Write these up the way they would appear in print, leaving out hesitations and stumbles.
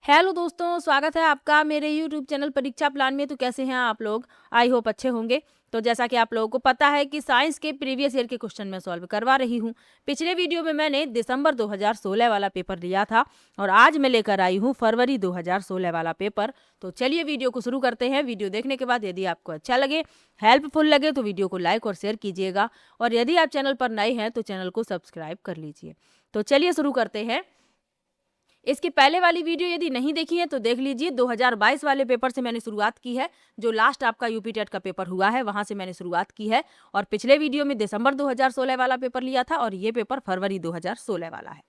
Hello दोस्तों, स्वागत है आपका मेरे यूट्यूब चैनल परीक्षा प्लान में। तो कैसे हैं आप लोग? आई होप अच्छे होंगे। तो जैसा कि आप लोगों को पता है कि साइंस के प्रीवियस ईयर के क्वेश्चन मैं सॉल्व करवा रही हूं। पिछले वीडियो में मैंने दिसंबर 2016 वाला पेपर लिया था और आज मैं लेकर आई हूं फरवरी 2016 वाला पेपर। तो चलिए वीडियो को शुरू करते हैं। वीडियो देखने के बाद यदि आपको अच्छा लगे, हेल्पफुल लगे तो वीडियो को लाइक और शेयर कीजिएगा, और यदि आप चैनल पर नए हैं तो चैनल को सब्सक्राइब कर लीजिए। तो चलिए शुरू करते हैं। इसकी पहले वाली वीडियो यदि नहीं देखी है तो देख लीजिए। 2022 वाले पेपर से मैंने शुरुआत की है, जो लास्ट आपका यूपी टेट का पेपर हुआ है वहां से मैंने शुरुआत की है। और पिछले वीडियो में दिसंबर 2016 वाला पेपर लिया था और ये पेपर फरवरी 2016 वाला है।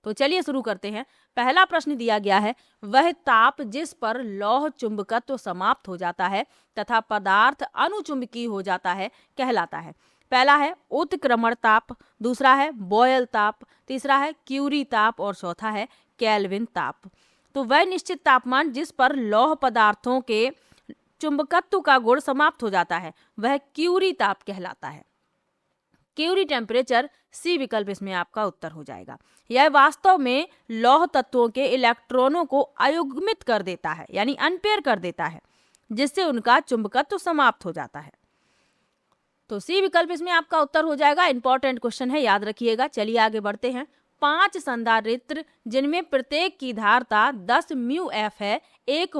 तो चलिए शुरू करते हैं। पहला प्रश्न दिया गया है, वह ताप जिस पर लौह चुंबकत्व समाप्त हो जाता है तथा पदार्थ अनुचुंबकीय हो जाता है कहलाता है। पहला है उत्क्रमण ताप, दूसरा है बॉयल ताप, तीसरा है क्यूरी ताप और चौथा है केल्विन ताप। तो वह निश्चित तापमान जिस पर लौह पदार्थों के चुंबकत्व का गुण समाप्त हो जाता है वह क्यूरी ताप कहलाता है। क्यूरी टेम्परेचर सी विकल्प इसमें आपका उत्तर हो जाएगा। यह वास्तव में लौह तत्वों के इलेक्ट्रॉनों को अयुग्मित कर देता है, यानी अनपेयर कर देता है, जिससे उनका चुंबकत्व समाप्त हो जाता है। तो सी विकल्प इसमें आपका उत्तर हो जाएगा। इंपॉर्टेंट क्वेश्चन है, याद रखिएगा। चलिए आगे बढ़ते हैं। 5 संधारित्र जिनमें प्रत्येक की धारता 10 म्यू एफ है, 100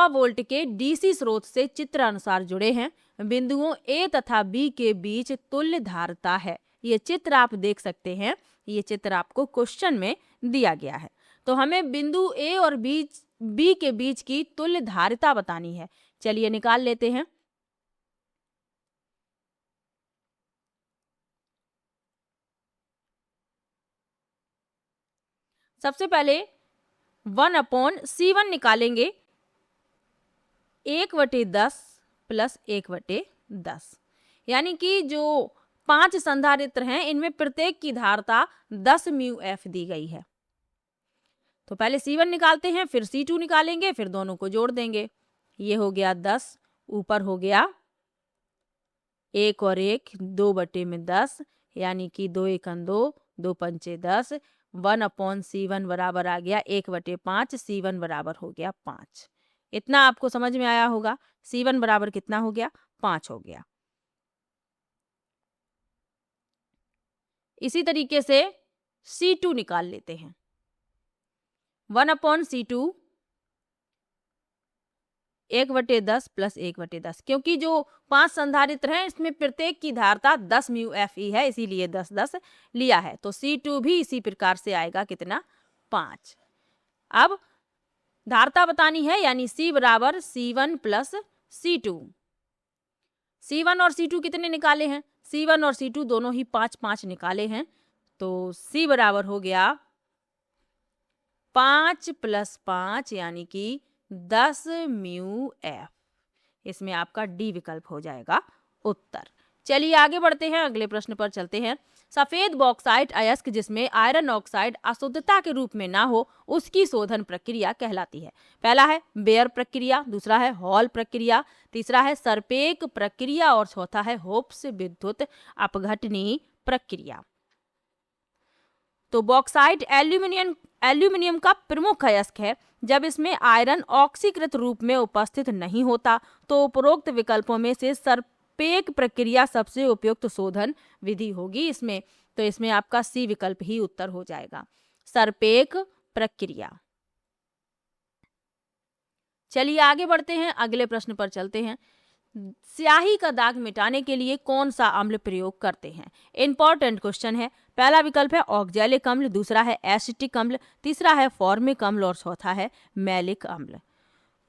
वोल्ट के डीसी स्रोत से चित्र अनुसार जुड़े हैं। बिंदुओं ए तथा बी के बीच तुल्य धारता है। ये चित्र आप देख सकते हैं, ये चित्र आपको क्वेश्चन में दिया गया है। तो हमें बिंदु ए और बी के बीच की तुल्य धारिता बतानी है। चलिए निकाल लेते हैं। सबसे पहले 1/C1 निकालेंगे। 1/10 प्लस 1/10, यानी कि जो 5 संधारित्र हैं इनमें प्रत्येक की धारता 10 म्यू एफ दी गई है। तो पहले C1 निकालते हैं, फिर C2 निकालेंगे, फिर दोनों को जोड़ देंगे। ये हो गया 10, ऊपर हो गया 1 और 1, 2/10, यानी कि 2 एकम 2, 2 पंचे 10। 1/C1 बराबर आ गया 1/5। C1 बराबर हो गया 5। इतना आपको समझ में आया होगा। C1 बराबर कितना हो गया? 5 हो गया। इसी तरीके से C2 निकाल लेते हैं। 1/C2 1/10 प्लस 1/10, क्योंकि जो 5 संधारित्र हैं इसमें प्रत्येक की धारता 10 म्यू एफ ई है, इसीलिए 10-10 लिया है। तो C2 भी इसी प्रकार से आएगा, कितना? 5। अब धारता बतानी है, यानी C बराबर C1 प्लस C2। C1 और C2 कितने निकाले हैं? C1 और C2 दोनों ही 5-5 निकाले हैं। तो C बराबर हो गया 5 प्लस 5, यानी कि 10 म्यू एफ। इसमें आपका डी विकल्प हो जाएगा उत्तर। चलिए आगे बढ़ते हैं, अगले प्रश्न पर चलते हैं। सफेद बॉक्साइट अयस्क जिसमें आयरन ऑक्साइड अशुद्धता के रूप में ना हो, उसकी शोधन प्रक्रिया कहलाती है। पहला है बेयर प्रक्रिया, दूसरा है हॉल प्रक्रिया, तीसरा है सरपेक प्रक्रिया और चौथा है होप्स विद्युत अपघटनी प्रक्रिया। तो बॉक्साइट एल्यूमिनियम का प्रमुख अयस्क है। जब इसमें आयरन ऑक्सीकृत रूप में उपस्थित नहीं होता तो उपरोक्त विकल्पों में से सरपेक प्रक्रिया सबसे उपयुक्त शोधन विधि होगी इसमें। तो इसमें आपका सी विकल्प ही उत्तर हो जाएगा, सरपेक प्रक्रिया। चलिए आगे बढ़ते हैं, अगले प्रश्न पर चलते हैं। स्याही का दाग मिटाने के लिए कौन सा अम्ल प्रयोग करते हैं? इंपॉर्टेंट क्वेश्चन है। पहला विकल्प है ऑक्जेलिक अम्ल, दूसरा है एसिटिक अम्ल, तीसरा है फॉर्मिक अम्ल और चौथा है मैलिक अम्ल।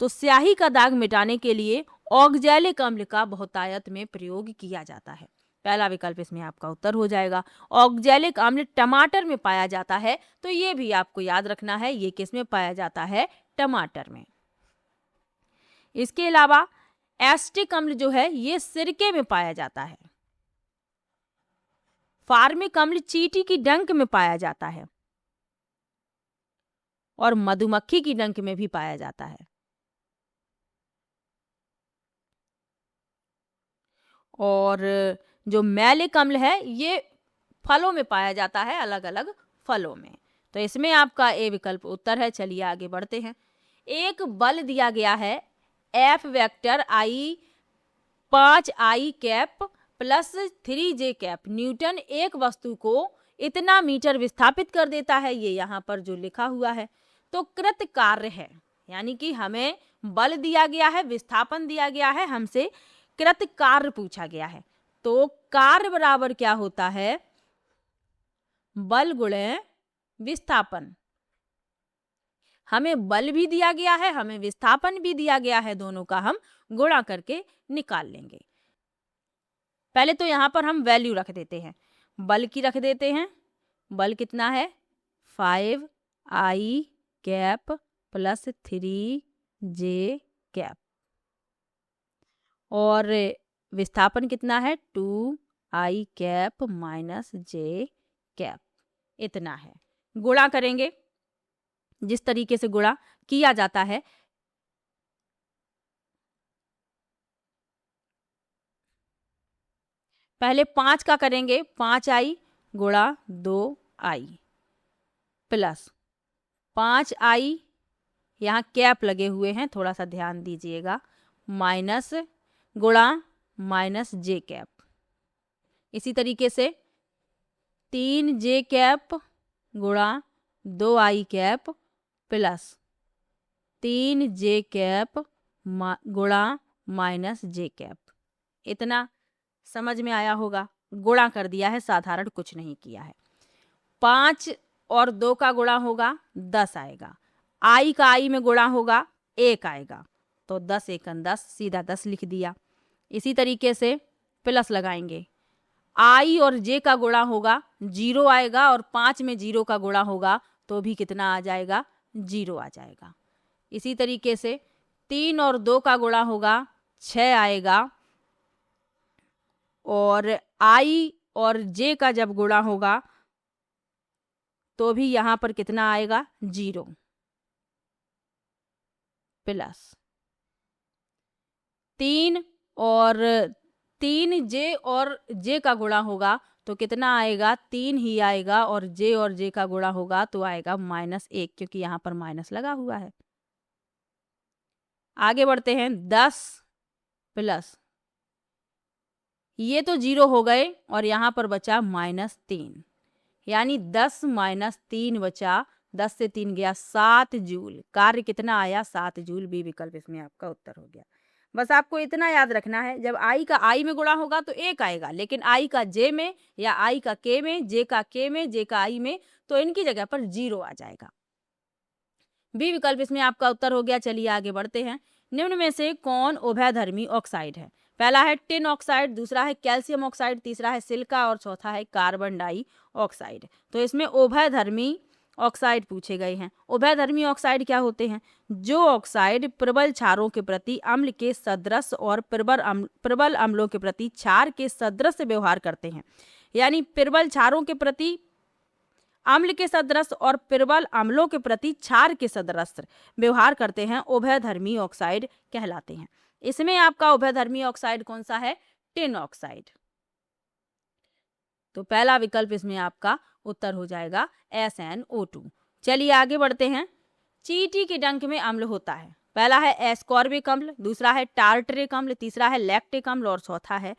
तो स्याही का दाग मिटाने के लिए ऑक्जेलिक अम्ल का बहुतायत में प्रयोग किया जाता है। पहला विकल्प इसमें आपका उत्तर हो जाएगा। ऑक्जेलिक अम्ल टमाटर में पाया जाता है, तो ये भी आपको याद रखना है, ये किस में पाया जाता है? टमाटर में। इसके अलावा एसिटिक अम्ल जो है ये सिरके में पाया जाता है। फार्मिक अम्ल चींटी की डंक में पाया जाता है और मधुमक्खी की डंक में भी पाया जाता है। और जो मैलिक अम्ल है ये फलों में पाया जाता है, अलग अलग फलों में। तो इसमें आपका ए विकल्प उत्तर है। चलिए आगे बढ़ते हैं। एक बल दिया गया है एफ वेक्टर आई 5i cap plus 3j cap Newton एक वस्तु को इतना मीटर विस्थापित कर देता है, ये यहाँ पर जो लिखा हुआ है। तो कृत कार्य है, यानी कि हमें बल दिया गया है, विस्थापन दिया गया है, हमसे कृत कार्य पूछा गया है। तो कार्य बराबर क्या होता है, बल गुणे विस्थापन। हमें बल भी दिया गया है, हमें विस्थापन भी दिया गया है, दोनों का हम गुणा करके निकाल लेंगे। पहले तो यहाँ पर हम वैल्यू रख देते हैं, बल की रख देते हैं। बल कितना है 5i cap plus 3j cap, और विस्थापन कितना है 2i cap minus j cap, इतना है। गुणा करेंगे, जिस तरीके से गुणा किया जाता है, पहले 5 का करेंगे, 5i गुणा 2i प्लस 5i, यहाँ कैप लगे हुए हैं, थोड़ा सा ध्यान दीजिएगा, माइनस गुणा माइनस जे कैप। इसी तरीके से 3j कैप गुणा 2i cap plus 3j cap गुणा माइनस जे कैप। इतना समझ में आया होगा। गुणा कर दिया है, साधारण कुछ नहीं किया है। 5 और 2 का गुणा होगा 10 आएगा, i का i में गुणा होगा 1 आएगा, तो 10 एकन 10, सीधा 10 लिख दिया। इसी तरीके से प्लस लगाएंगे, i और j का गुणा होगा 0 आएगा, और 5 में 0 का गुणा होगा तो भी कितना आ जाएगा 0 आ जाएगा। इसी तरीके से 3 और 2 का गुणा होगा 6 आएगा, और i और j का जब गुणा होगा तो भी यहाँ पर कितना आएगा 0, प्लस 3 और 3j और j का गुणा होगा तो कितना आएगा 3 ही आएगा, और j का गुणा होगा तो आएगा -1, क्योंकि यहाँ पर माइनस लगा हुआ है। आगे बढ़ते हैं, 10 प्लस, ये तो 0 हो गए और यहाँ पर बचा -3, यानी 10 माइनस 3 बचा, 10 से 3 गया 7 जूल। कार्य कितना आया 7 जूल, बी विकल्प इसमें आपका उत्तर हो गया। बस आपको इतना याद रखना है, जब i का i में गुणा होगा तो 1 आएगा, लेकिन i का j में या i का k में, j का k में, j का i में, तो इनकी जगह पर 0 आ जाएगा। बी विकल्प इसमें आपका उत्तर हो गया। चलिए आगे बढ़ते हैं। निम्न में से कौन उभयधर्मी ऑक्साइड है? पहला है टिन ऑक्साइड, दूसरा है कैल्शियम ऑक्साइड, तीसरा है सिलिका और चौथा है कार्बन डाई ऑक्साइड। तो इसमें उभयधर्मी ऑक्साइड पूछे गए हैं। उभयधर्मी ऑक्साइड क्या होते हैं? जो ऑक्साइड प्रबल क्षारों के प्रति अम्ल के सदृश और प्रबल अम्लों के प्रति क्षार के सदृश व्यवहार करते हैं, यानी प्रबल क्षारों के प्रति अम्ल के सदृश और प्रबल अम्लों के प्रति क्षार के सदृश व्यवहार करते हैं, उभयधर्मी ऑक्साइड कहलाते हैं। इसमें आपका उभयधर्मी ऑक्साइड कौन सा है? Tin oxide. तो पहला विकल्प इसमें आपका उत्तर हो जाएगा SnO2। चलिए आगे बढ़ते हैं। चींटी के डंक में अम्ल होता है। पहला है एस्कॉर्बिक अम्ल, दूसरा है टार्टरिक अम्ल, तीसरा है लैक्टिक अम्ल और चौथा है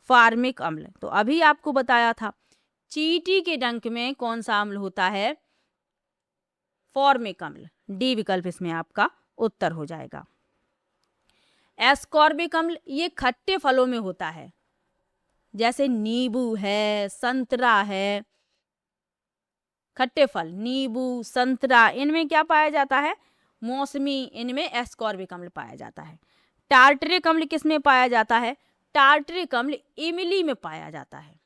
फार्मिक अम्ल। तो अभी आपको बताया था चींटी के डंक में कौन सा अम्ल होता है? फॉर्मिक अम्ल। डी विकल्प इसमें आपका उत्तर हो जाएगा। एस्कॉर्बिक अम्ल ये खट्टे फलों में होता है, जैसे नींबू है, संतरा है, खट्टे फल नींबू, संतरा, इनमें क्या पाया जाता है? मौसमी, इनमें एस्कॉर्बिक अम्ल पाया जाता है। टार्टरिक अम्ल किस में पाया जाता है? टार्टरिक अम्ल इमली में पाया जाता है।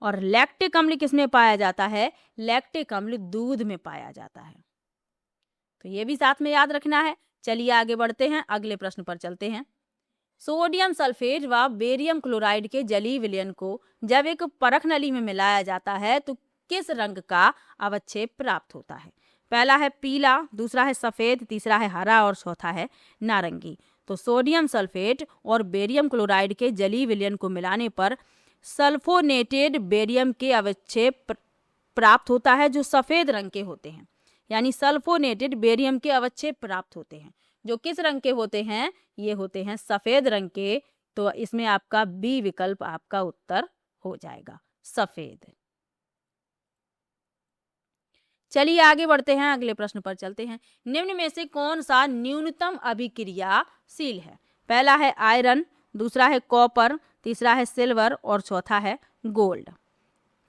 और लैक्टिक अम्ल किस में पाया जाता है? लैक्टिक अम्ल दूध में पाया जाता है। तो ये भी साथ में याद रखना है। चलिए आगे बढ़ते हैं, अगले प्रश्न पर चलते हैं। सोडियम सल्फेट व बेरियम क्लोराइड के जलीय विलयन को जब एक परख नली में मिलाया जाता है तो किस रंग का अवक्षेप प्राप्त होता है? पहला है पीला, दूसरा है सफेद, तीसरा है हरा और चौथा है नारंगी। तो सोडियम सल्फेट और बेरियम क्लोराइड के जलीय विलयन को मिलाने पर सल्फोनेटेड बेरियम के अवक्षेप प्राप्त होता है जो सफेद रंग के होते हैं, यानी सल्फोनेटेड बेरियम के अवक्षेप प्राप्त होते हैं जो किस रंग के होते हैं, ये होते हैं सफेद रंग के। तो इसमें आपका बी विकल्प आपका उत्तर हो जाएगा, सफेद। चलिए आगे बढ़ते हैं, अगले प्रश्न पर चलते हैं। निम्न में से कौन सा न्यूनतम अभिक्रियाशील है? पहला है आयरन, दूसरा है कॉपर, तीसरा है सिल्वर और चौथा है गोल्ड।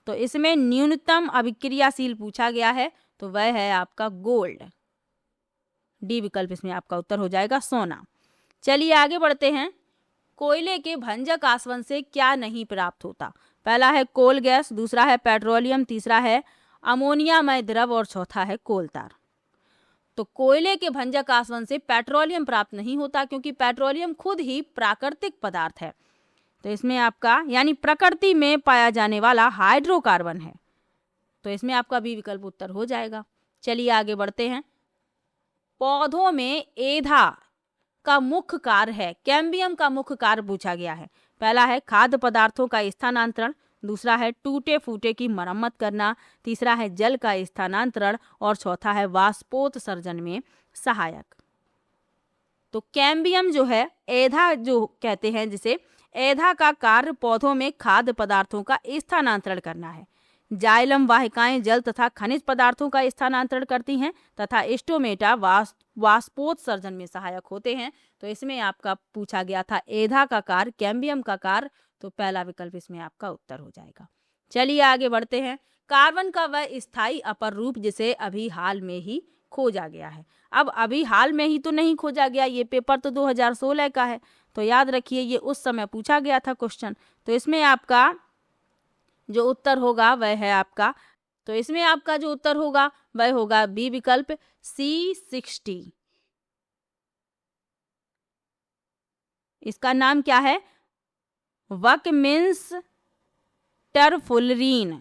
तो इसमें न्यूनतम अभिक्रियाशील पूछा गया है तो वह है आपका गोल्ड। डी विकल्प इसमें आपका उत्तर हो जाएगा, सोना। चलिए आगे बढ़ते हैं। कोयले के भंजक आसवन से क्या नहीं प्राप्त होता? पहला है कोल गैस, दूसरा है पेट्रोलियम, तीसरा है अमोनियामय द्रव और चौथा है कोलतार। तो कोयले के भंजक आसवन से पेट्रोलियम प्राप्त नहीं होता क्योंकि पेट्रोलियम खुद ही प्राकृतिक पदार्थ है। तो इसमें आपका यानी प्रकृति में पाया जाने वाला हाइड्रोकार्बन है। तो इसमें आपका बी विकल्प उत्तर हो जाएगा। चलिए आगे बढ़ते हैं। पौधों में एधा का मुख्य कार्य है, कैम्बियम का मुख्य कार्य पूछा गया है। पहला है खाद्य पदार्थों का स्थानांतरण, दूसरा है टूटे फूटे की मरम्मत करना, तीसरा है जल का स्थानांतरण और चौथा है वाष्पोत्सर्जन में सहायक। तो कैम्बियम जो है, एधा जो कहते हैं जिसे, एधा का कार्य पौधों में खाद्य पदार्थों का स्थानांतरण करना है। जाइलम वाहिकाएं जल तथा खनिज पदार्थों का स्थानांतरण करती हैं तथा स्टोमेटा वाष्पोत्सर्जन में सहायक होते हैं। तो इसमें आपका पूछा गया था एधा का कार्य, कैम्बियम का कार्य, तो पहला विकल्प इसमें आपका उत्तर हो जाएगा। चलिए आगे बढ़ते हैं। कार्बन का वह स्थायी अपर रूप जिसे अभी हाल में ही खोजा गया है। अब अभी हाल में ही तो नहीं खोजा गया, ये पेपर तो 2016 का है, तो याद रखिए ये उस समय पूछा गया था क्वेश्चन। तो इसमें आपका जो उत्तर होगा वह है आपका, तो इसमें आपका जो उत्तर होगा वह होगा बी विकल्प, C60। इसका नाम क्या है? वकमिंस टरफुलरीन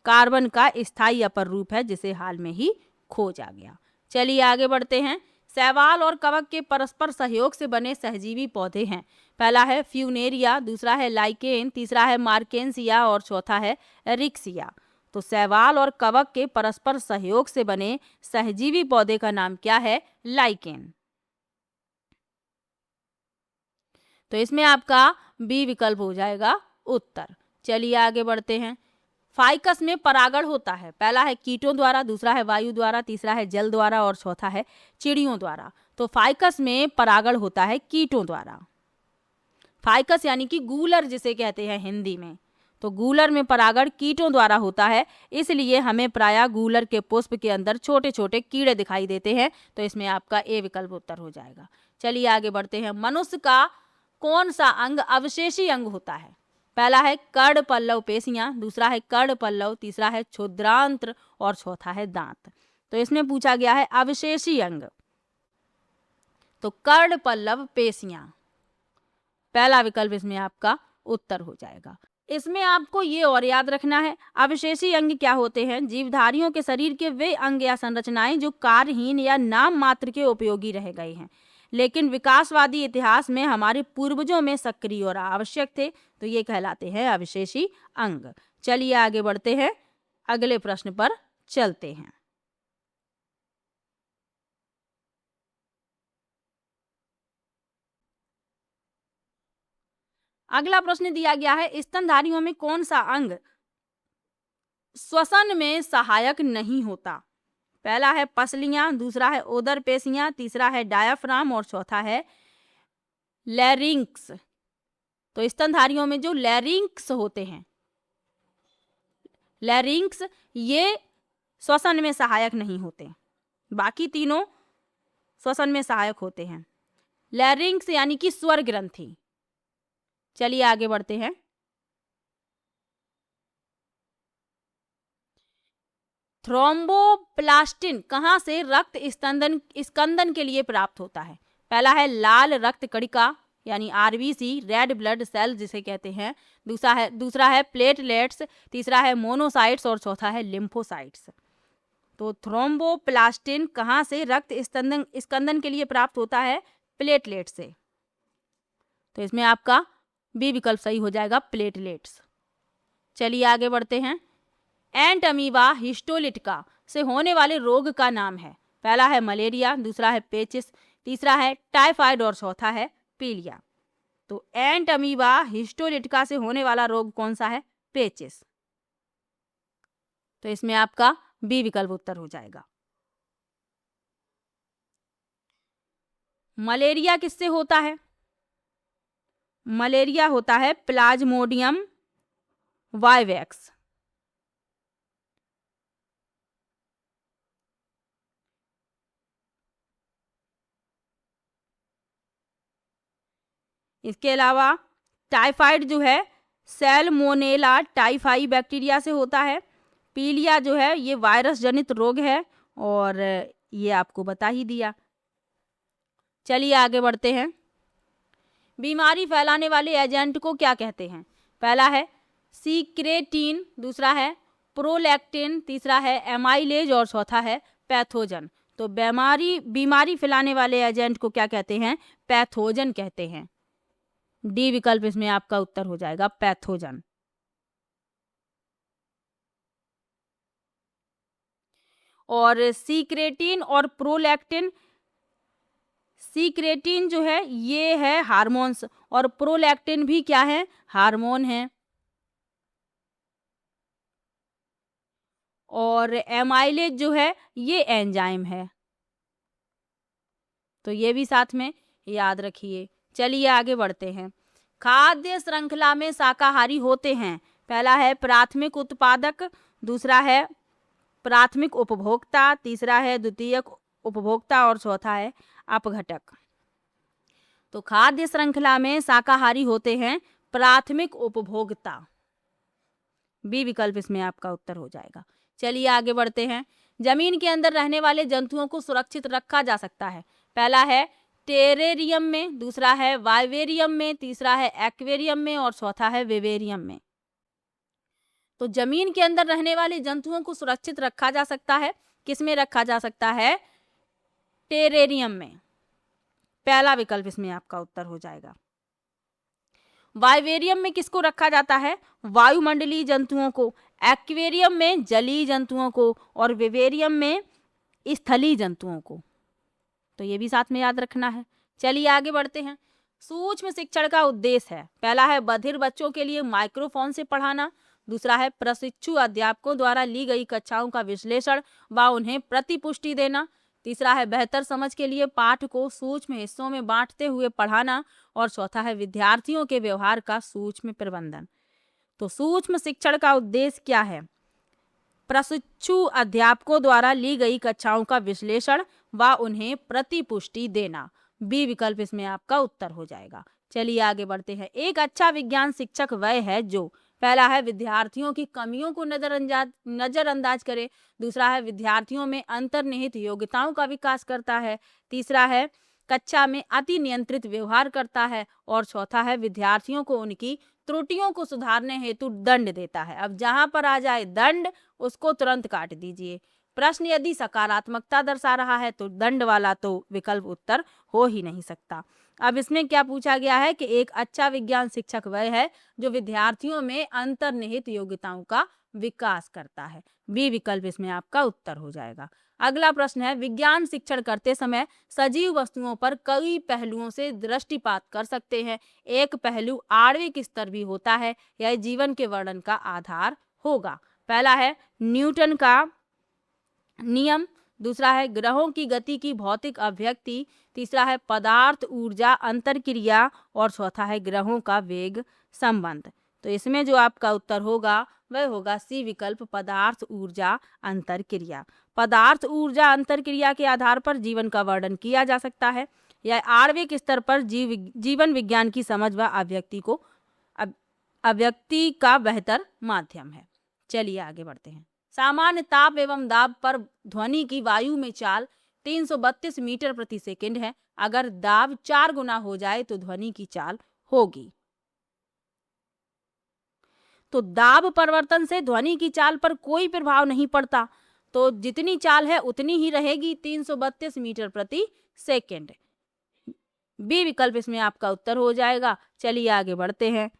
कार्बन का स्थायी अपर रूप है जिसे हाल में ही खोजा गया। चलिए आगे बढ़ते हैं। शैवाल और कवक के परस्पर सहयोग से बने सहजीवी पौधे हैं। पहला है फ्यूनेरिया, दूसरा है लाइकेन, तीसरा है मार्केंसिया और चौथा है रिक्सिया। तो शैवाल और कवक के परस्पर सहयोग से बने सहजीवी पौधे का नाम क्या है? लाइकेन। तो इसमें आपका बी विकल्प हो जाएगा उत्तर। चलिए आगे बढ़ते हैं। फाइकस में परागण होता है। पहला है कीटों द्वारा, दूसरा है वायु द्वारा, तीसरा है जल द्वारा और चौथा है चिड़ियों द्वारा। तो फाइकस में परागण होता है कीटों द्वारा। फाइकस यानी कि गूलर जिसे कहते हैं हिंदी में, तो गूलर में परागण कीटों द्वारा होता है, इसलिए हमें प्रायः गूलर के पुष्प के अंदर छोटे छोटे कीड़े दिखाई देते हैं। तो इसमें आपका ए विकल्प उत्तर हो जाएगा। चलिए आगे बढ़ते हैं। मनुष्य का कौन सा अंग अवशेषी अंग होता है? पहला है कर्ण पल्लव पेशियां, दूसरा है कर्ण पल्लव, तीसरा है क्षुद्रांत्र और चौथा है दांत। तो इसमें पूछा गया है अवशेषी अंग, तो कर्ण पल्लव पेशियां, पहला विकल्प इसमें आपका उत्तर हो जाएगा। इसमें आपको ये और याद रखना है, अवशेषी अंग क्या होते हैं? जीवधारियों के शरीर के वे अंग या संरचनाएं जो कार्यहीन या नाम मात्र के उपयोगी रह गए हैं, लेकिन विकासवादी इतिहास में हमारे पूर्वजों में सक्रिय और आवश्यक थे, तो ये कहलाते हैं अवशेषी अंग। चलिए आगे बढ़ते हैं, अगले प्रश्न पर चलते हैं। अगला प्रश्न दिया गया है, स्तनधारियों में कौन सा अंग श्वसन में सहायक नहीं होता? पहला है पसलियां, दूसरा है उदर पेशियां, तीसरा है डायाफ्राम और चौथा है लैरिंक्स। तो स्तनधारियों में जो लैरिंक्स होते हैं, लैरिंक्स, ये श्वसन में सहायक नहीं होते, बाकी तीनों श्वसन में सहायक होते हैं। लैरिंक्स यानी कि स्वर ग्रंथि। चलिए आगे बढ़ते हैं। थ्रोम्बोप्लास्टिन कहाँ से रक्त स्कंदन के लिए प्राप्त होता है? पहला है लाल रक्त कणिका यानी आरबीसी, रेड ब्लड सेल जिसे कहते हैं, दूसरा है प्लेटलेट्स, तीसरा है मोनोसाइट्स और चौथा है लिम्फोसाइट्स। तो थ्रोम्बोप्लास्टिन कहाँ से रक्त स्कंदन के लिए प्राप्त होता है? प्लेटलेट से। तो इसमें आपका बी विकल्प सही हो जाएगा, प्लेटलेट्स। चलिए आगे बढ़ते हैं। एंट अमीबा हिस्टोलिटिका से होने वाले रोग का नाम है? पहला है मलेरिया, दूसरा है पेचिस, तीसरा है टाइफाइड और चौथा है पीलिया। तो एंट अमीबा हिस्टोलिटिका से होने वाला रोग कौन सा है? पेचिस। तो इसमें आपका बी विकल्प उत्तर हो जाएगा। मलेरिया किससे होता है? मलेरिया होता है प्लाज्मोडियम वाइवेक्स। इसके अलावा टाइफाइड जो है सैल्मोनेला टाइफाई बैक्टीरिया से होता है। पीलिया जो है ये वायरस जनित रोग है और ये आपको बता ही दिया। चलिए आगे बढ़ते हैं। बीमारी फैलाने वाले एजेंट को क्या कहते हैं? पहला है सीक्रेटिन, दूसरा है प्रोलैक्टिन, तीसरा है एमाइलेज और चौथा है पैथोजन। तो बीमारी फैलाने वाले एजेंट को क्या कहते हैं? पैथोजन कहते हैं। डी विकल्प इसमें आपका उत्तर हो जाएगा, पैथोजन। और सीक्रेटिन और प्रोलैक्टिन, सीक्रेटिन जो है ये है हार्मोन्स और प्रोलैक्टिन भी क्या है? हार्मोन है। और एमाइलेज जो है ये एंजाइम है। तो ये भी साथ में याद रखिए। चलिए आगे बढ़ते हैं। खाद्य श्रृंखला में शाकाहारी होते हैं। पहला है प्राथमिक उत्पादक, दूसरा है प्राथमिक उपभोक्ता, तीसरा है द्वितीयक उपभोक्ता और चौथा है अपघटक। तो खाद्य श्रृंखला में शाकाहारी होते हैं प्राथमिक उपभोक्ता। बी विकल्प इसमें आपका उत्तर हो जाएगा। चलिए आगे बढ़ते हैं। जमीन के अंदर रहने वाले जंतुओं को सुरक्षित रखा जा सकता है। पहला है टेरेरियम में, दूसरा है वाइवेरियम में, तीसरा है एक्वेरियम में और चौथा है विवेरियम में। तो जमीन के अंदर रहने वाले जंतुओं को सुरक्षित रखा जा सकता है, किसमें रखा जा सकता है? टेरेरियम में। पहला विकल्प इसमें आपका उत्तर हो जाएगा। वाइवेरियम में किसको रखा जाता है? वायुमंडलीय जंतुओं को। एक्वेरियम में जलीय जंतुओं को और विवेरियम में स्थलीय जंतुओं को। तो ये भी साथ में याद रखना है। चलिए आगे बढ़ते हैं। सूक्ष्म शिक्षण का उद्देश्य है। पहला है बधिर बच्चों के लिए माइक्रोफोन से पढ़ाना, दूसरा है प्रशिक्षु अध्यापकों द्वारा ली गई कक्षाओं का विश्लेषण व उन्हें प्रतिपुष्टि देना, तीसरा है बेहतर समझ के लिए पाठ को सूक्ष्म हिस्सों में बांटते हुए पढ़ाना और चौथा है विद्यार्थियों के व्यवहार का सूक्ष्म प्रबंधन। तो सूक्ष्म शिक्षण का उद्देश्य क्या है? प्रशिक्षु अध्यापकों द्वारा ली गई कक्षाओं का विश्लेषण व उन्हें प्रतिपुष्टि देना। बी विकल्प इसमें आपका उत्तर हो जाएगा। चलिए आगे बढ़ते हैं। एक अच्छा विज्ञान शिक्षक वह है जो, पहला है विद्यार्थियों की कमियों को नजरअंदाज करे, दूसरा है विद्यार्थियों में अंतर्निहित योग्यताओं का विकास करता है, तीसरा है कक्षा में अति नियंत्रित व्यवहार करता है और चौथा है विद्यार्थियों को उनकी त्रुटियों को सुधारने हेतु दंड देता है। अब जहां पर आ जाए दंड, उसको तुरंत काट दीजिए। प्रश्न यदि सकारात्मकता दर्शा रहा है तो दंड वाला तो विकल्प उत्तर हो ही नहीं सकता। अब इसमें क्या पूछा गया है कि एक अच्छा विज्ञान शिक्षक वह है जो विद्यार्थियों में अंतर्निहित योग्यताओं का विकास करता है। बी विकल्प इसमें आपका उत्तर हो जाएगा। अगला प्रश्न है, विज्ञान शिक्षण करते समय सजीव वस्तुओं पर कई पहलुओं से दृष्टिपात कर सकते हैं। एक पहलू आणविक स्तर भी होता है, यह जीवन के वर्णन का आधार होगा। पहला है न्यूटन का नियम, दूसरा है ग्रहों की गति की भौतिक अभिव्यक्ति, तीसरा है पदार्थ ऊर्जा अंतरक्रिया और चौथा है ग्रहों का वेग संबंध। तो इसमें जो आपका उत्तर होगा वह होगा सी विकल्प, पदार्थ ऊर्जा अंतरक्रिया। पदार्थ ऊर्जा अंतरक्रिया के आधार पर जीवन का वर्णन किया जा सकता है। यह आणविक स्तर पर जीवन विज्ञान की समझ व अभिव्यक्ति का बेहतर माध्यम है। चलिए आगे बढ़ते हैं। सामान्य ताप एवं दाब पर ध्वनि की वायु में चाल 332 मीटर प्रति सेकंड है। अगर दाब 4 गुना हो जाए तो ध्वनि की चाल होगी। तो दाब परिवर्तन से ध्वनि की चाल पर कोई प्रभाव नहीं पड़ता, तो जितनी चाल है उतनी ही रहेगी, 332 मीटर प्रति सेकंड। बी विकल्प इसमें आपका उत्तर हो जाएगा। चलिए आगे बढ़ते हैं।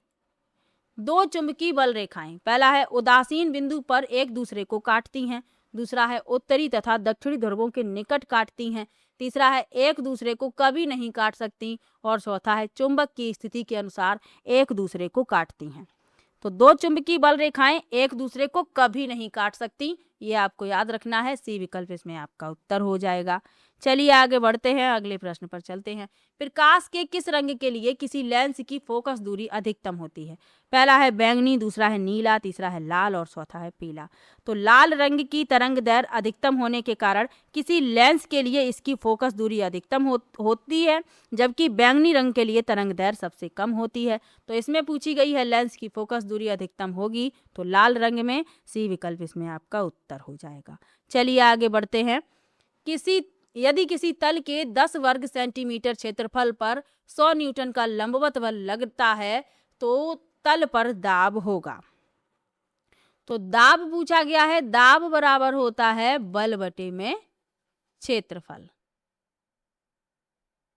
दो चुंबकीय बल रेखाएं, पहला है उदासीन बिंदु पर एक दूसरे को काटती हैं, दूसरा है उत्तरी तथा दक्षिणी ध्रुवों के निकट काटती हैं, तीसरा है एक दूसरे को कभी नहीं काट सकती और चौथा है चुंबक की स्थिति के अनुसार एक दूसरे को काटती हैं। तो दो चुंबकीय बल रेखाएं एक दूसरे को कभी नहीं काट सकती, ये आपको याद रखना है। सी विकल्प इसमें आपका उत्तर हो जाएगा। चलिए आगे बढ़ते हैं, अगले प्रश्न पर चलते हैं। प्रकाश के किस रंग के लिए किसी लेंस की फोकस दूरी अधिकतम होती है? पहला है बैंगनी, दूसरा है नीला, तीसरा है लाल और चौथा है पीला। तो लाल रंग की तरंग दैर्घ्य अधिकतम होने के कारण किसी लेंस के लिए इसकी फोकस दूरी अधिकतम होती है, जबकि बैंगनी रंग के लिए तरंग दैर्घ्य सबसे कम होती है। तो इसमें पूछी गई है लेंस की फोकस दूरी अधिकतम होगी तो लाल रंग में, सी विकल्प इसमें आपका उत्तर हो जाएगा। चलिए आगे बढ़ते हैं। यदि किसी तल के 10 वर्ग सेंटीमीटर क्षेत्रफल पर 100 न्यूटन का लंबवत बल लगता है तो तल पर दाब होगा। तो दाब पूछा गया है, दाब बराबर होता है बल बटे में क्षेत्रफल।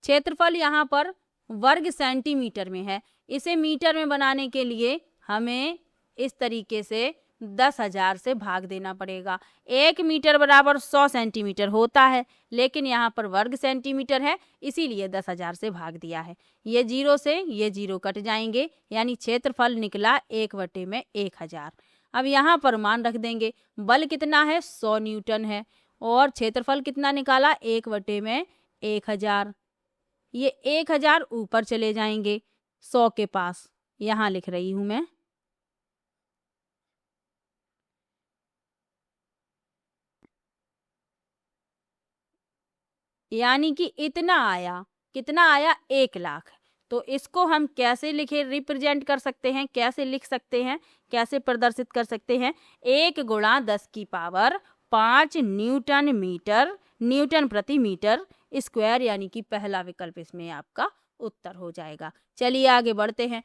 क्षेत्रफल यहाँ पर वर्ग सेंटीमीटर में है, इसे मीटर में बनाने के लिए हमें इस तरीके से 10,000 से भाग देना पड़ेगा। 1 मीटर बराबर 100 सेंटीमीटर होता है, लेकिन यहाँ पर वर्ग सेंटीमीटर है इसीलिए 10,000 से भाग दिया है। ये जीरो से ये जीरो कट जाएंगे, यानी क्षेत्रफल निकला 1/1000। अब यहाँ पर मान रख देंगे, बल कितना है 100 न्यूटन है और क्षेत्रफल कितना निकाला 1/1000। ये 1000 ऊपर चले जाएंगे 100 के पास, यहाँ लिख रही हूं मैं। यानी कि इतना आया, कितना आया 1 लाख। तो इसको हम कैसे लिखे रिप्रेजेंट कर सकते हैं, कैसे लिख सकते हैं, कैसे प्रदर्शित कर सकते हैं? 1 गुणा 10 की पावर 5 न्यूटन मीटर, न्यूटन प्रति मीटर स्क्वायर, यानी कि पहला विकल्प इसमें आपका उत्तर हो जाएगा। चलिए आगे बढ़ते हैं।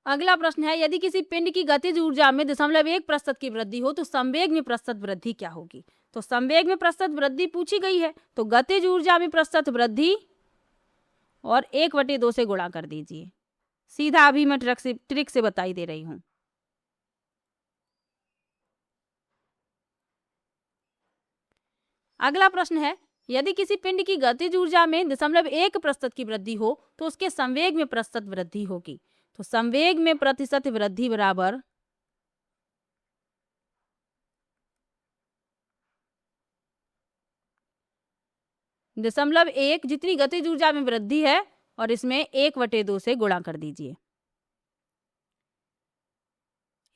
अगला प्रश्न है, यदि किसी पिंड की गतिज ऊर्जा में 0.1% की वृद्धि हो तो संवेग में प्रतिशत वृद्धि क्या होगी? तो संवेग में प्रतिशत वृद्धि पूछी गई है, तो गतिज ऊर्जा में प्रतिशत वृद्धि और 1/2 से गुणा कर दीजिए। सीधा अभी मैं ट्रिक से बताई दे रही हूं। अगला प्रश्न है, यदि किसी पिंड की गतिज ऊर्जा में 0.1% की वृद्धि हो तो उसके संवेग में प्रतिशत वृद्धि होगी। तो संवेग में प्रतिशत वृद्धि बराबर 0.1 जितनी गतिज ऊर्जा में वृद्धि है और इसमें 1/2 से गुणा कर दीजिए,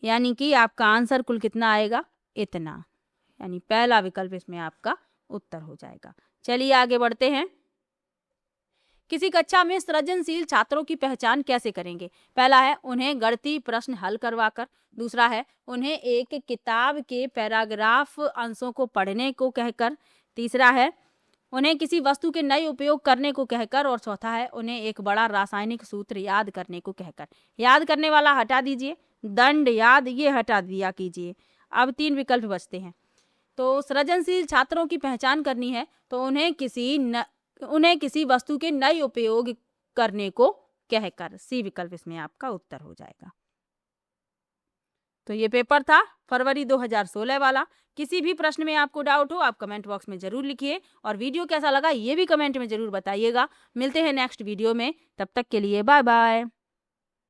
यानी कि आपका आंसर कुल कितना आएगा, इतना। यानी पहला विकल्प इसमें आपका उत्तर हो जाएगा। चलिए आगे बढ़ते हैं। किसी कक्षा में सृजनशील छात्रों की पहचान कैसे करेंगे? पहला है उन्हें गणितीय प्रश्न हल करवाकर, दूसरा है उन्हें एक किताब के पैराग्राफ अंशों को पढ़ने को कहकर, तीसरा है उन्हें किसी वस्तु के नए उपयोग करने को कहकर और चौथा है उन्हें एक बड़ा रासायनिक सूत्र याद करने को कहकर। याद करने वाला हटा दीजिए, दंड याद ये हटा दिया कीजिए। अब 3 विकल्प बचते हैं। तो सृजनशील छात्रों की पहचान करनी है तो उन्हें किसी वस्तु के नए उपयोग करने को कहकर, सी विकल्प इसमें आपका उत्तर हो जाएगा। तो ये पेपर था फरवरी 2016 वाला। किसी भी प्रश्न में आपको डाउट हो आप कमेंट बॉक्स में जरूर लिखिए और वीडियो कैसा लगा ये भी कमेंट में जरूर बताइएगा। मिलते हैं नेक्स्ट वीडियो में, तब तक के लिए बाय बाय।